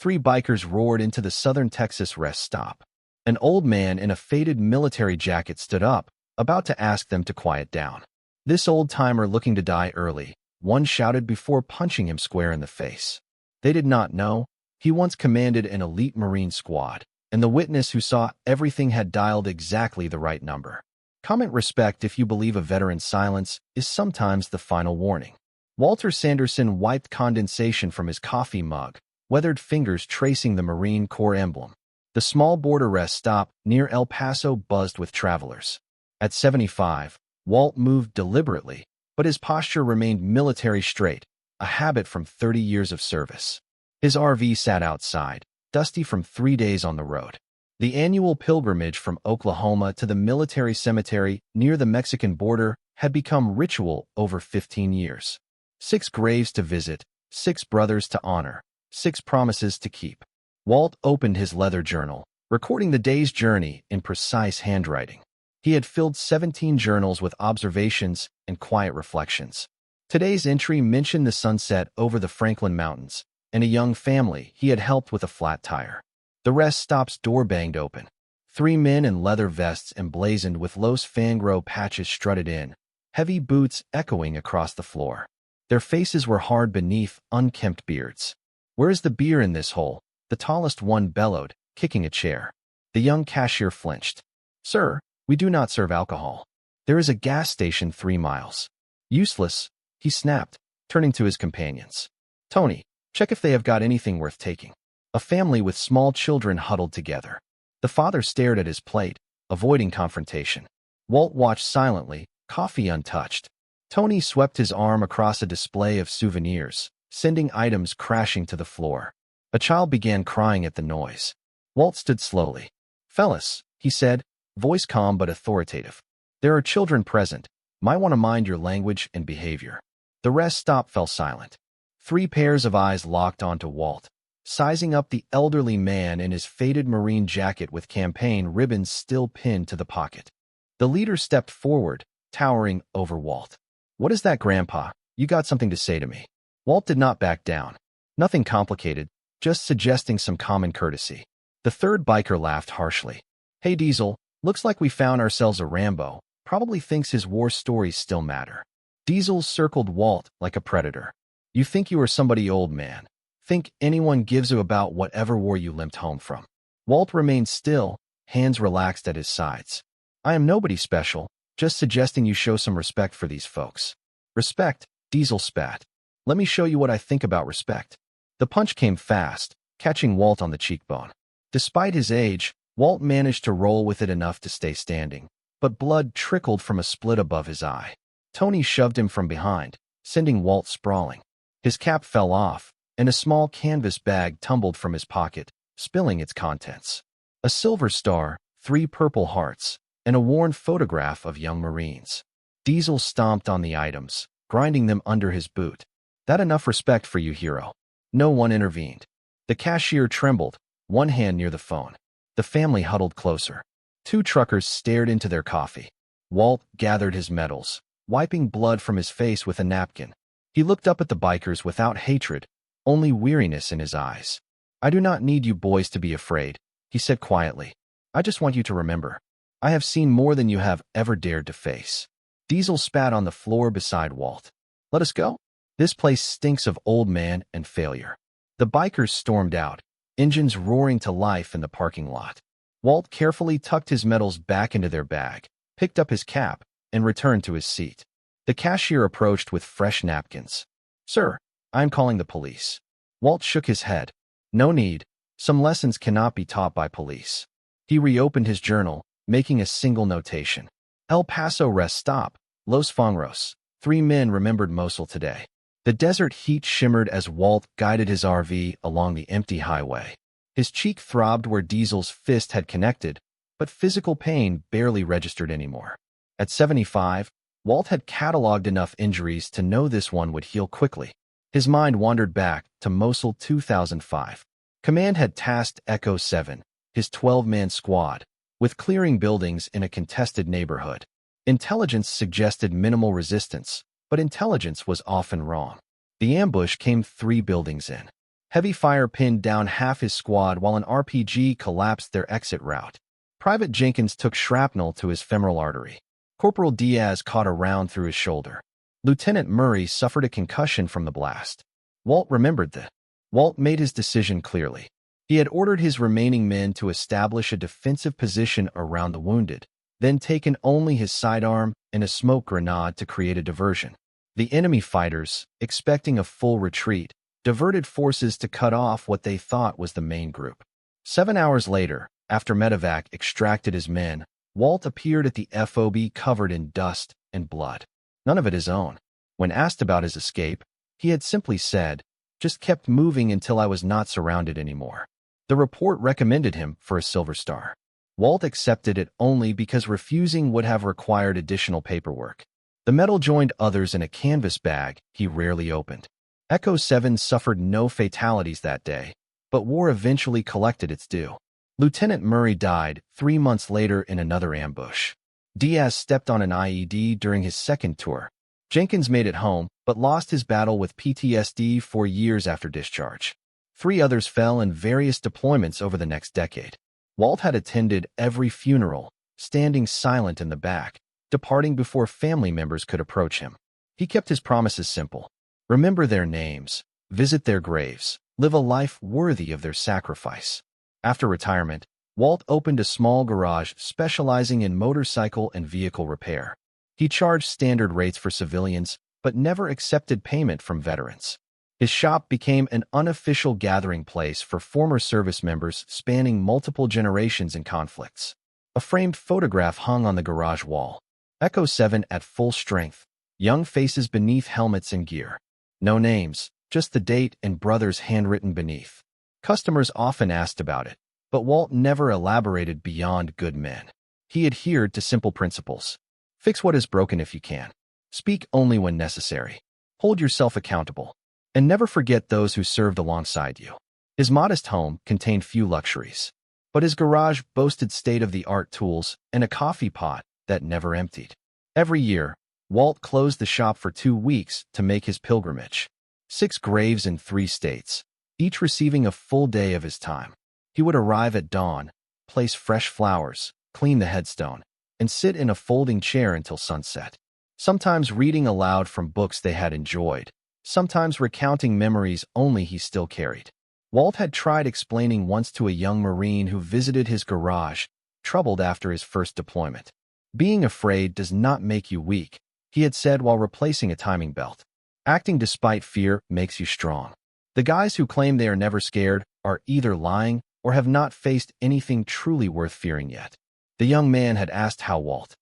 Three bikers roared into the southern Texas rest stop. An old man in a faded military jacket stood up, about to ask them to quiet down. "This old-timer looking to die early," one shouted before punching him square in the face. They did not know. He once commanded an elite Marine squad, and the witness who saw everything had dialed exactly the right number. Comment respect if you believe a veteran's silence is sometimes the final warning. Walter Sanderson wiped condensation from his coffee mug, weathered fingers tracing the Marine Corps emblem. The small border rest stop near El Paso buzzed with travelers. At 75, Walt moved deliberately, but his posture remained military straight, a habit from 30 years of service. His RV sat outside, dusty from 3 days on the road. The annual pilgrimage from Oklahoma to the military cemetery near the Mexican border had become ritual over 15 years. 6 graves to visit, 6 brothers to honor, 6 promises to keep. Walt opened his leather journal, recording the day's journey in precise handwriting. He had filled 17 journals with observations and quiet reflections. Today's entry mentioned the sunset over the Franklin Mountains and a young family he had helped with a flat tire. The rest stop's door banged open. 3 men in leather vests emblazoned with Los Fangro patches strutted in, heavy boots echoing across the floor. Their faces were hard beneath unkempt beards. "Where's the beer in this hole?" the tallest one bellowed, kicking a chair. The young cashier flinched. "Sir, we do not serve alcohol. There is a gas station 3 miles. "Useless," he snapped, turning to his companions. "Tony, check if they have got anything worth taking." A family with small children huddled together. The father stared at his plate, avoiding confrontation. Walt watched silently, coffee untouched. Tony swept his arm across a display of souvenirs, sending items crashing to the floor. A child began crying at the noise. Walt stood slowly. "Fellas," he said, voice calm but authoritative. "There are children present. Might want to mind your language and behavior." The rest stop fell silent. 3 pairs of eyes locked onto Walt, sizing up the elderly man in his faded Marine jacket with campaign ribbons still pinned to the pocket. The leader stepped forward, towering over Walt. "What is that, Grandpa? You got something to say to me?" Walt did not back down. Nothing complicated, just suggesting some common courtesy. The third biker laughed harshly. "Hey, Diesel, looks like we found ourselves a Rambo. Probably thinks his war stories still matter." Diesel circled Walt like a predator. "You think you are somebody, old man. Think anyone gives a about whatever war you limped home from." Walt remained still, hands relaxed at his sides. "I am nobody special, just suggesting you show some respect for these folks." "Respect?" Diesel spat. "Let me show you what I think about respect." The punch came fast, catching Walt on the cheekbone. Despite his age, Walt managed to roll with it enough to stay standing, but blood trickled from a split above his eye. Tony shoved him from behind, sending Walt sprawling. His cap fell off, and a small canvas bag tumbled from his pocket, spilling its contents. A silver star, 3 purple hearts, and a worn photograph of young Marines. Diesel stomped on the items, grinding them under his boot. "That enough respect for you, hero?" No one intervened. The cashier trembled, one hand near the phone. The family huddled closer. 2 truckers stared into their coffee. Walt gathered his medals, wiping blood from his face with a napkin. He looked up at the bikers without hatred, only weariness in his eyes. "I do not need you boys to be afraid," he said quietly. "I just want you to remember. I have seen more than you have ever dared to face." Diesel spat on the floor beside Walt. "Let us go. This place stinks of old man and failure." The bikers stormed out, engines roaring to life in the parking lot. Walt carefully tucked his medals back into their bag, picked up his cap, and returned to his seat. The cashier approached with fresh napkins. "Sir, I am calling the police." Walt shook his head. "No need. Some lessons cannot be taught by police." He reopened his journal, making a single notation. El Paso rest stop, Los Fangros. 3 men remembered Mosul today. The desert heat shimmered as Walt guided his RV along the empty highway. His cheek throbbed where Diesel's fist had connected, but physical pain barely registered anymore. At 75, Walt had cataloged enough injuries to know this one would heal quickly. His mind wandered back to Mosul 2005. Command had tasked Echo 7, his 12-man squad, with clearing buildings in a contested neighborhood. Intelligence suggested minimal resistance, but intelligence was often wrong. The ambush came 3 buildings in. Heavy fire pinned down half his squad while an RPG collapsed their exit route. Private Jenkins took shrapnel to his femoral artery. Corporal Diaz caught a round through his shoulder. Lieutenant Murray suffered a concussion from the blast. Walt remembered that. Walt made his decision clearly. He had ordered his remaining men to establish a defensive position around the wounded, then taken only his sidearm and a smoke grenade to create a diversion. The enemy fighters, expecting a full retreat, diverted forces to cut off what they thought was the main group. 7 hours later, after Medevac extracted his men, Walt appeared at the FOB covered in dust and blood. None of it his own. When asked about his escape, he had simply said, "Just kept moving until I was not surrounded anymore." The report recommended him for a Silver Star. Walt accepted it only because refusing would have required additional paperwork. The medal joined others in a canvas bag he rarely opened. Echo 7 suffered no fatalities that day, but war eventually collected its due. Lieutenant Murray died 3 months later in another ambush. Diaz stepped on an IED during his second tour. Jenkins made it home, but lost his battle with PTSD 4 years after discharge. 3 others fell in various deployments over the next decade. Walt had attended every funeral, standing silent in the back, departing before family members could approach him. He kept his promises simple. Remember their names, visit their graves, live a life worthy of their sacrifice. After retirement, Walt opened a small garage specializing in motorcycle and vehicle repair. He charged standard rates for civilians, but never accepted payment from veterans. His shop became an unofficial gathering place for former service members spanning multiple generations and conflicts. A framed photograph hung on the garage wall. Echo 7 at full strength, young faces beneath helmets and gear. No names, just the date and brothers handwritten beneath. Customers often asked about it, but Walt never elaborated beyond good men. He adhered to simple principles. Fix what is broken if you can. Speak only when necessary. Hold yourself accountable. And never forget those who served alongside you. His modest home contained few luxuries, but his garage boasted state-of-the-art tools and a coffee pot that never emptied. Every year, Walt closed the shop for 2 weeks to make his pilgrimage. 6 graves in 3 states, each receiving a full day of his time. He would arrive at dawn, place fresh flowers, clean the headstone, and sit in a folding chair until sunset. Sometimes reading aloud from books they had enjoyed, sometimes recounting memories only he still carried. Walt had tried explaining once to a young Marine who visited his garage, troubled after his first deployment. "Being afraid does not make you weak," he had said while replacing a timing belt. "Acting despite fear makes you strong." The guys who claim they are never scared are either lying or have not faced anything truly worth fearing yet. The young man had asked how Walt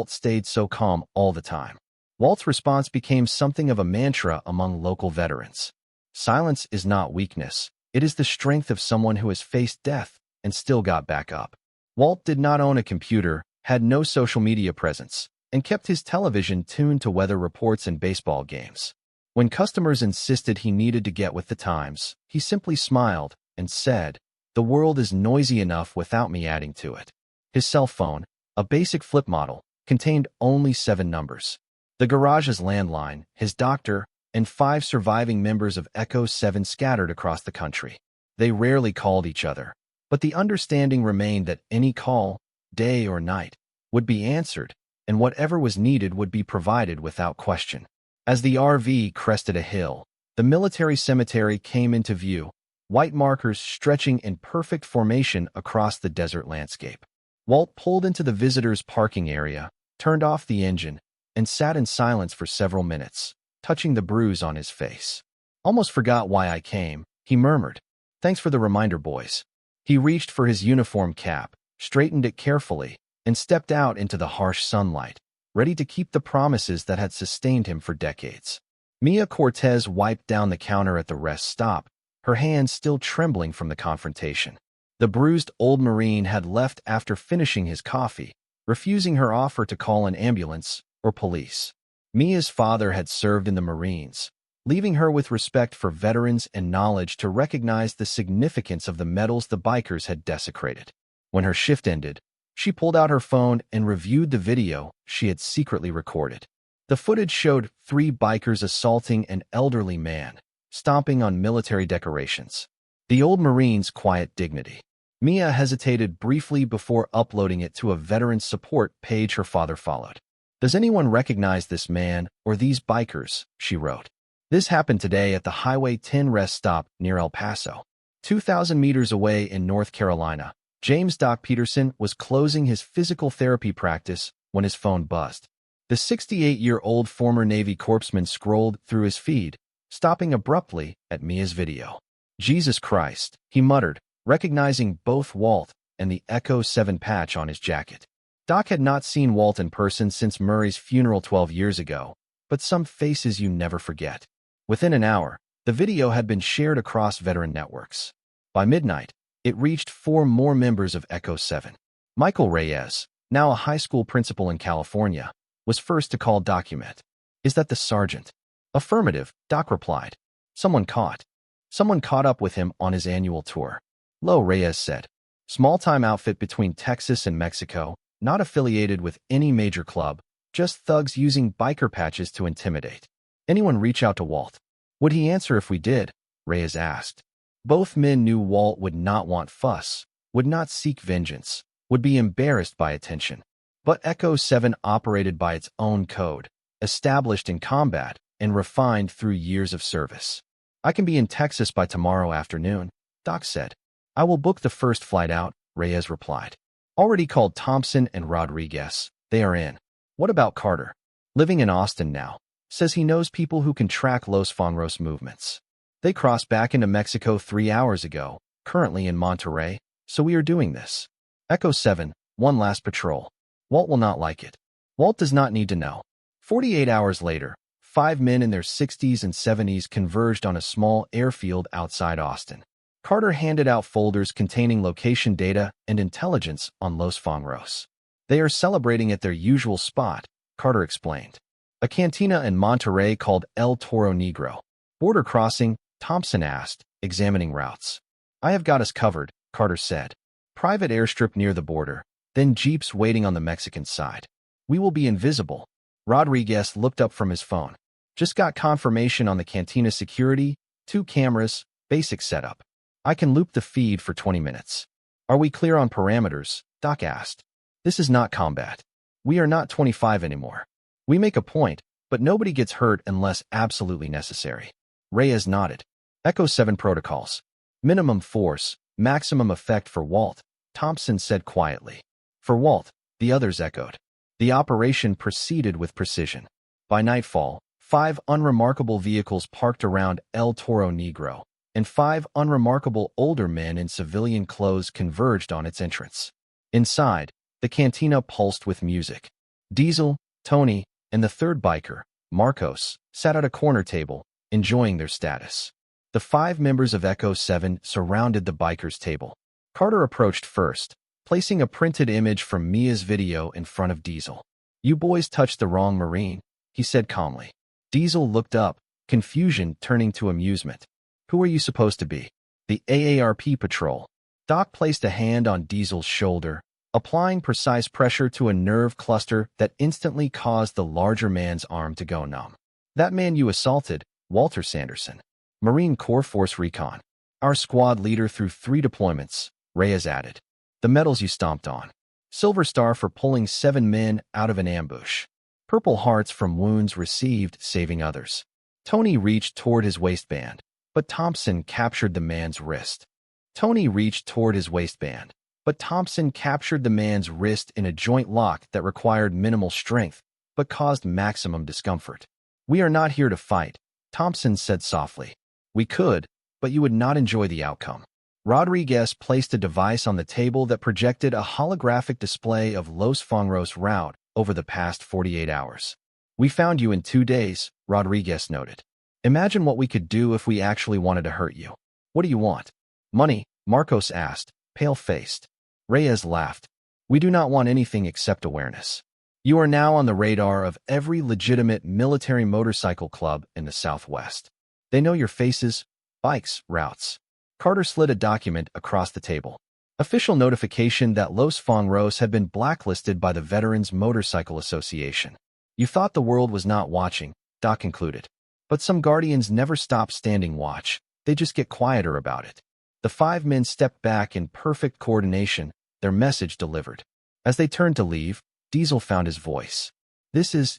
stayed so calm all the time. Walt's response became something of a mantra among local veterans. "Silence is not weakness. It is the strength of someone who has faced death and still got back up." Walt did not own a computer, had no social media presence, and kept his television tuned to weather reports and baseball games. When customers insisted he needed to get with the times, he simply smiled and said, "The world is noisy enough without me adding to it." His cell phone, a basic flip model, contained only 7 numbers. The garage's landline, his doctor, and 5 surviving members of Echo 7 scattered across the country. They rarely called each other, but the understanding remained that any call, day or night, would be answered, and whatever was needed would be provided without question. As the RV crested a hill, the military cemetery came into view, white markers stretching in perfect formation across the desert landscape. Walt pulled into the visitors' parking area, turned off the engine, and sat in silence for several minutes, touching the bruise on his face. "Almost forgot why I came," he murmured. "Thanks for the reminder, boys." He reached for his uniform cap, straightened it carefully, and stepped out into the harsh sunlight, ready to keep the promises that had sustained him for decades. Mia Cortez wiped down the counter at the rest stop, her hands still trembling from the confrontation. The bruised old Marine had left after finishing his coffee, refusing her offer to call an ambulance or police. Mia's father had served in the Marines, leaving her with respect for veterans and knowledge to recognize the significance of the medals the bikers had desecrated. When her shift ended, she pulled out her phone and reviewed the video she had secretly recorded. The footage showed 3 bikers assaulting an elderly man, stomping on military decorations. The old Marine's quiet dignity. Mia hesitated briefly before uploading it to a veteran support page her father followed. "Does anyone recognize this man or these bikers?" she wrote. This happened today at the Highway 10 rest stop near El Paso. 2,000 meters away in North Carolina, James Doc Peterson was closing his physical therapy practice when his phone buzzed. The 68-year-old former Navy corpsman scrolled through his feed, stopping abruptly at Mia's video. "Jesus Christ," he muttered, recognizing both Walt and the Echo 7 patch on his jacket. Doc had not seen Walt in person since Murray's funeral 12 years ago, but some faces you never forget. Within an hour, the video had been shared across veteran networks. By midnight, it reached 4 more members of Echo 7. Michael Reyes, now a high school principal in California, was first to call document. "Is that the sergeant?" "Affirmative," Doc replied. Someone caught up with him on his annual tour." Lo, Reyes said. "Small-time outfit between Texas and Mexico, not affiliated with any major club, just thugs using biker patches to intimidate. Anyone reach out to Walt?" "Would he answer if we did?" Reyes asked. Both men knew Walt would not want fuss, would not seek vengeance, would be embarrassed by attention. But Echo 7 operated by its own code, established in combat and refined through years of service. "I can be in Texas by tomorrow afternoon," Doc said. "I will book the first flight out," Reyes replied. "Already called Thompson and Rodriguez. They are in." "What about Carter?" "Living in Austin now. Says he knows people who can track Los Fonros movements. They crossed back into Mexico 3 hours ago, currently in Monterrey, so we are doing this." Echo 7, one last patrol. "Walt will not like it." "Walt does not need to know." 48 hours later, 5 men in their 60s and 70s converged on a small airfield outside Austin. Carter handed out folders containing location data and intelligence on Los Fonros. "They are celebrating at their usual spot," Carter explained. "A cantina in Monterrey called El Toro Negro." "Border crossing?" Thompson asked, examining routes. "I have got us covered," Carter said. "Private airstrip near the border, then jeeps waiting on the Mexican side. We will be invisible." Rodriguez looked up from his phone. "Just got confirmation on the cantina security, 2 cameras, basic setup. I can loop the feed for 20 minutes. "Are we clear on parameters?" Doc asked. "This is not combat. We are not 25 anymore. We make a point, but nobody gets hurt unless absolutely necessary." Reyes nodded. "Echo 7 protocols. Minimum force, maximum effect for Walt," Thompson said quietly. "For Walt," the others echoed. The operation proceeded with precision. By nightfall, 5 unremarkable vehicles parked around El Toro Negro, and 5 unremarkable older men in civilian clothes converged on its entrance. Inside, the cantina pulsed with music. Diesel, Tony, and the third biker, Marcos, sat at a corner table, enjoying their status. The 5 members of Echo 7 surrounded the bikers' table. Carter approached first, placing a printed image from Mia's video in front of Diesel. "You boys touched the wrong Marine," he said calmly. Diesel looked up, confusion turning to amusement. "Who are you supposed to be?" "The AARP patrol." Doc placed a hand on Diesel's shoulder, applying precise pressure to a nerve cluster that instantly caused the larger man's arm to go numb. "That man you assaulted, Walter Sanderson. Marine Corps Force Recon. Our squad leader through 3 deployments," Reyes added. "The medals you stomped on. Silver Star for pulling 7 men out of an ambush. Purple Hearts from wounds received saving others." Tony reached toward his waistband, but Thompson captured the man's wrist. Tony reached toward his waistband, but Thompson captured the man's wrist in a joint lock that required minimal strength, but caused maximum discomfort. "We are not here to fight," Thompson said softly. "We could, but you would not enjoy the outcome." Rodriguez placed a device on the table that projected a holographic display of Los Fonros route over the past 48 hours. "We found you in 2 days, Rodriguez noted. "Imagine what we could do if we actually wanted to hurt you." "What do you want?" "Money," Marcos asked, pale-faced. Reyes laughed. "We do not want anything except awareness. You are now on the radar of every legitimate military motorcycle club in the Southwest. They know your faces, bikes, routes." Carter slid a document across the table. Official notification that Los Fonros had been blacklisted by the Veterans Motorcycle Association. "You thought the world was not watching," Doc concluded. But some guardians never stop standing watch. They just get quieter about it. The 5 men stepped back in perfect coordination, their message delivered. As they turned to leave, Diesel found his voice.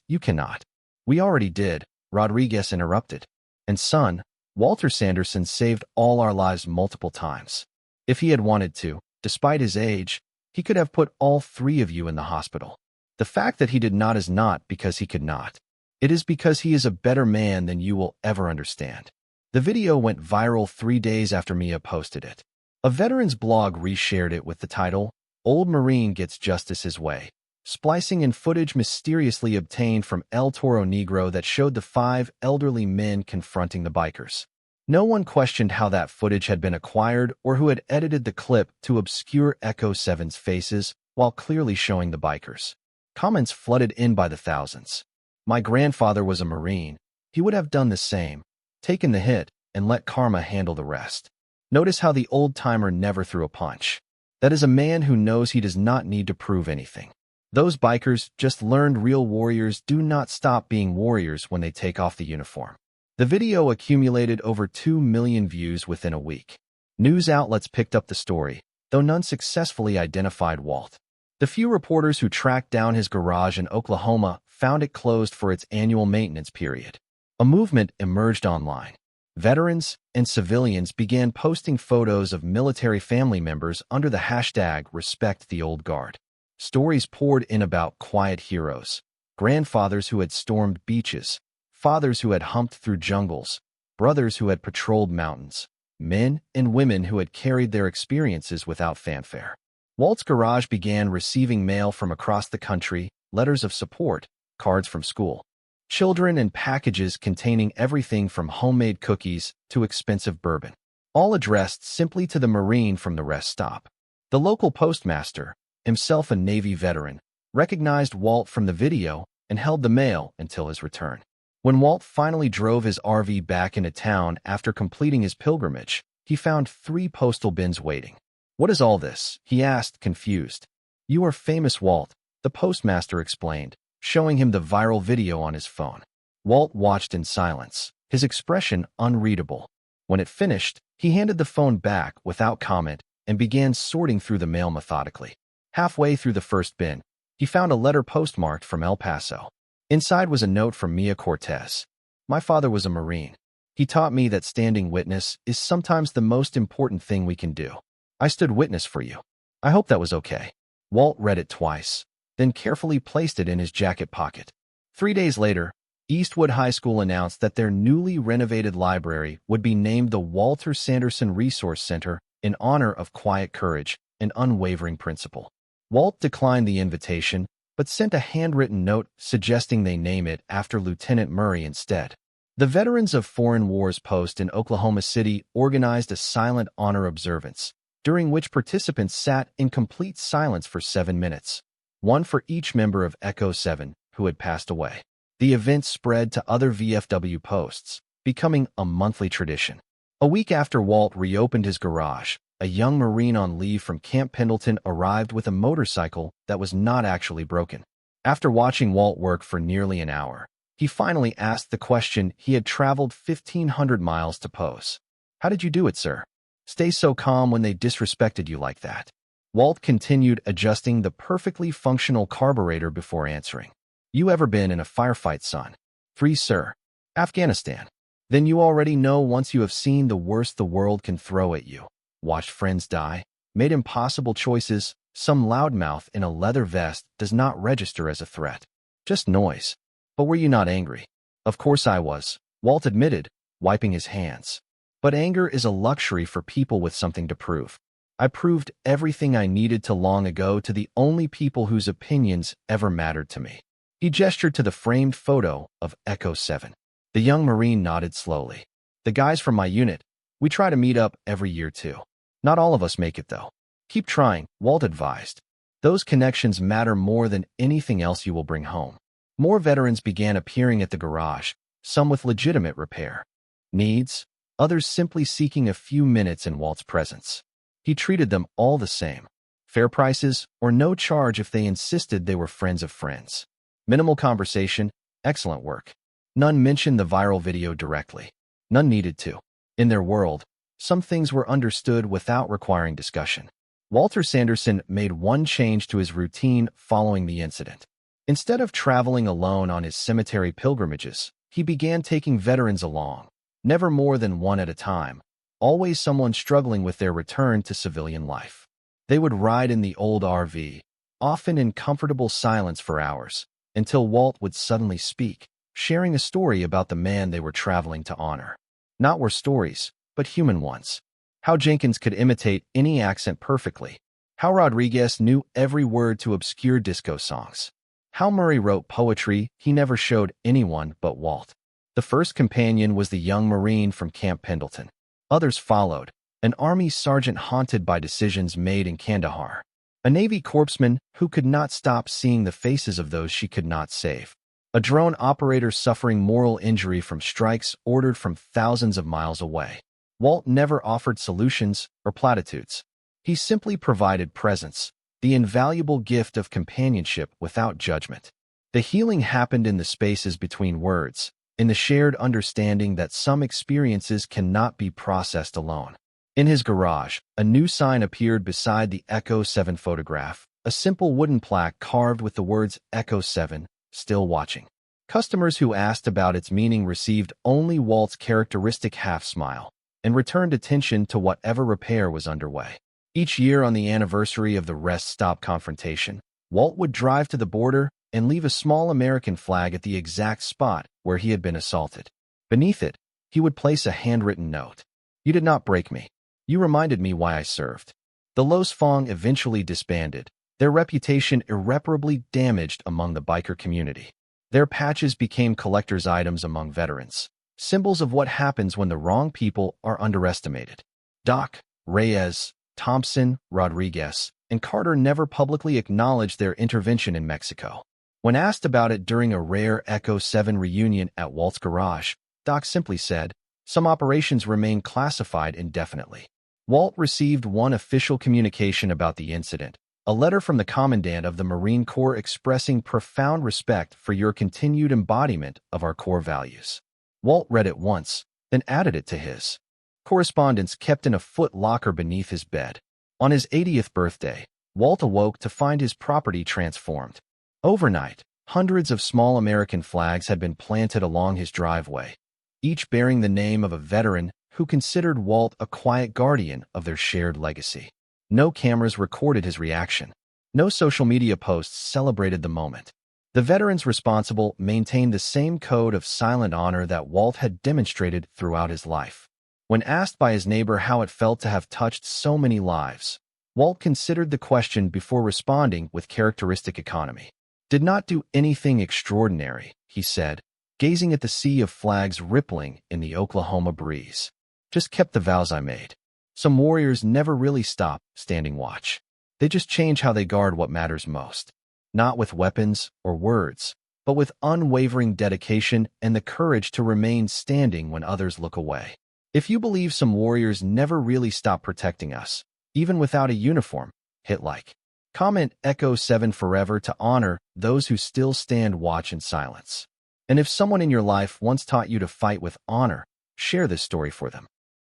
You cannot. We already did, Rodriguez interrupted. And son, Walter Sanderson saved all our lives multiple times. If he had wanted to, despite his age, he could have put all 3 of you in the hospital. The fact that he did not is not because he could not. It is because he is a better man than you will ever understand. The video went viral 3 days after Mia posted it. A veteran's blog reshared it with the title, "Old Marine Gets Justice His Way," splicing in footage mysteriously obtained from El Toro Negro that showed the 5 elderly men confronting the bikers. No one questioned how that footage had been acquired or who had edited the clip to obscure Echo 7's faces while clearly showing the bikers. Comments flooded in by the thousands. My grandfather was a Marine. He would have done the same, taken the hit, and let karma handle the rest. Notice how the old-timer never threw a punch. That is a man who knows he does not need to prove anything. Those bikers just learned real warriors do not stop being warriors when they take off the uniform. The video accumulated over 2 million views within a week. News outlets picked up the story, though none successfully identified Walt. The few reporters who tracked down his garage in Oklahoma found it closed for its annual maintenance period. A movement emerged online. Veterans and civilians began posting photos of military family members under the hashtag #RespectTheOldGuard. Stories poured in about quiet heroes, grandfathers who had stormed beaches, fathers who had humped through jungles, brothers who had patrolled mountains, men and women who had carried their experiences without fanfare. Walt's garage began receiving mail from across the country, letters of support, cards from school, children, and packages containing everything from homemade cookies to expensive bourbon, all addressed simply to the Marine from the rest stop. The local postmaster, himself a Navy veteran, recognized Walt from the video and held the mail until his return. When Walt finally drove his RV back into town after completing his pilgrimage, he found 3 postal bins waiting. "What is all this?" he asked, confused. "You are famous, Walt," the postmaster explained, showing him the viral video on his phone. Walt watched in silence, his expression unreadable. When it finished, he handed the phone back without comment and began sorting through the mail methodically. Halfway through the first bin, he found a letter postmarked from El Paso. Inside was a note from Mia Cortez. "My father was a Marine. He taught me that standing witness is sometimes the most important thing we can do. I stood witness for you. I hope that was okay." Walt read it twice, then carefully placed it in his jacket pocket. 3 days later, Eastwood High School announced that their newly renovated library would be named the Walter Sanderson Resource Center in honor of quiet courage and unwavering principle. Walt declined the invitation, but sent a handwritten note suggesting they name it after Lieutenant Murray instead. The Veterans of Foreign Wars Post in Oklahoma City organized a silent honor observance, during which participants sat in complete silence for 7 minutes, one for each member of Echo 7 who had passed away. The event spread to other VFW posts, becoming a monthly tradition. A week after Walt reopened his garage, a young Marine on leave from Camp Pendleton arrived with a motorcycle that was not actually broken. After watching Walt work for nearly an hour, he finally asked the question he had traveled 1,500 miles to pose. "How did you do it, sir? Stay so calm when they disrespected you like that." Walt continued adjusting the perfectly functional carburetor before answering. "You ever been in a firefight, son?" "3, sir. Afghanistan." "Then you already know once you have seen the worst the world can throw at you. Watched friends die, made impossible choices, some loudmouth in a leather vest does not register as a threat. Just noise. But were you not angry?" "Of course I was," Walt admitted, wiping his hands. "But anger is a luxury for people with something to prove. I proved everything I needed to long ago to the only people whose opinions ever mattered to me." He gestured to the framed photo of Echo 7. The young Marine nodded slowly. "The guys from my unit, we try to meet up every year too. Not all of us make it though. Keep trying," Walt advised. "Those connections matter more than anything else you will bring home." More veterans began appearing at the garage, some with legitimate repair needs, others simply seeking a few minutes in Walt's presence. He treated them all the same. Fair prices or no charge if they insisted they were friends of friends. Minimal conversation, excellent work. None mentioned the viral video directly. None needed to. In their world, some things were understood without requiring discussion. Walter Sanderson made one change to his routine following the incident. Instead of traveling alone on his cemetery pilgrimages, he began taking veterans along, never more than one at a time, always someone struggling with their return to civilian life. They would ride in the old RV, often in comfortable silence for hours, until Walt would suddenly speak, sharing a story about the man they were traveling to honor. Not war stories, but human ones. How Jenkins could imitate any accent perfectly. How Rodriguez knew every word to obscure disco songs. How Murray wrote poetry he never showed anyone but Walt. The first companion was the young Marine from Camp Pendleton. Others followed, an Army sergeant haunted by decisions made in Kandahar, a Navy corpsman who could not stop seeing the faces of those she could not save, a drone operator suffering moral injury from strikes ordered from thousands of miles away. Walt never offered solutions or platitudes. He simply provided presence, the invaluable gift of companionship without judgment. The healing happened in the spaces between words, in the shared understanding that some experiences cannot be processed alone. In his garage, a new sign appeared beside the Echo 7 photograph, a simple wooden plaque carved with the words Echo 7, still watching. Customers who asked about its meaning received only Walt's characteristic half-smile and returned attention to whatever repair was underway. Each year on the anniversary of the rest stop confrontation, Walt would drive to the border and leave a small American flag at the exact spot where he had been assaulted. Beneath it, he would place a handwritten note. "You did not break me. You reminded me why I served." The Los Fong eventually disbanded, their reputation irreparably damaged among the biker community. Their patches became collector's items among veterans, symbols of what happens when the wrong people are underestimated. Doc, Reyes, Thompson, Rodriguez, and Carter never publicly acknowledged their intervention in Mexico. When asked about it during a rare Echo 7 reunion at Walt's garage, Doc simply said, "Some operations remain classified indefinitely." Walt received one official communication about the incident, a letter from the Commandant of the Marine Corps expressing profound respect for your continued embodiment of our core values. Walt read it once, then added it to his correspondence kept in a foot locker beneath his bed. On his 80th birthday, Walt awoke to find his property transformed. Overnight, hundreds of small American flags had been planted along his driveway, each bearing the name of a veteran who considered Walt a quiet guardian of their shared legacy. No cameras recorded his reaction. No social media posts celebrated the moment. The veterans responsible maintained the same code of silent honor that Walt had demonstrated throughout his life. When asked by his neighbor how it felt to have touched so many lives, Walt considered the question before responding with characteristic economy. "Did not do anything extraordinary," he said, gazing at the sea of flags rippling in the Oklahoma breeze. "Just kept the vows I made." Some warriors never really stop standing watch. They just change how they guard what matters most. Not with weapons or words, but with unwavering dedication and the courage to remain standing when others look away. If you believe some warriors never really stop protecting us, even without a uniform, hit like. Comment Echo 7 forever to honor those who still stand watch in silence. And if someone in your life once taught you to fight with honor, share this story for them.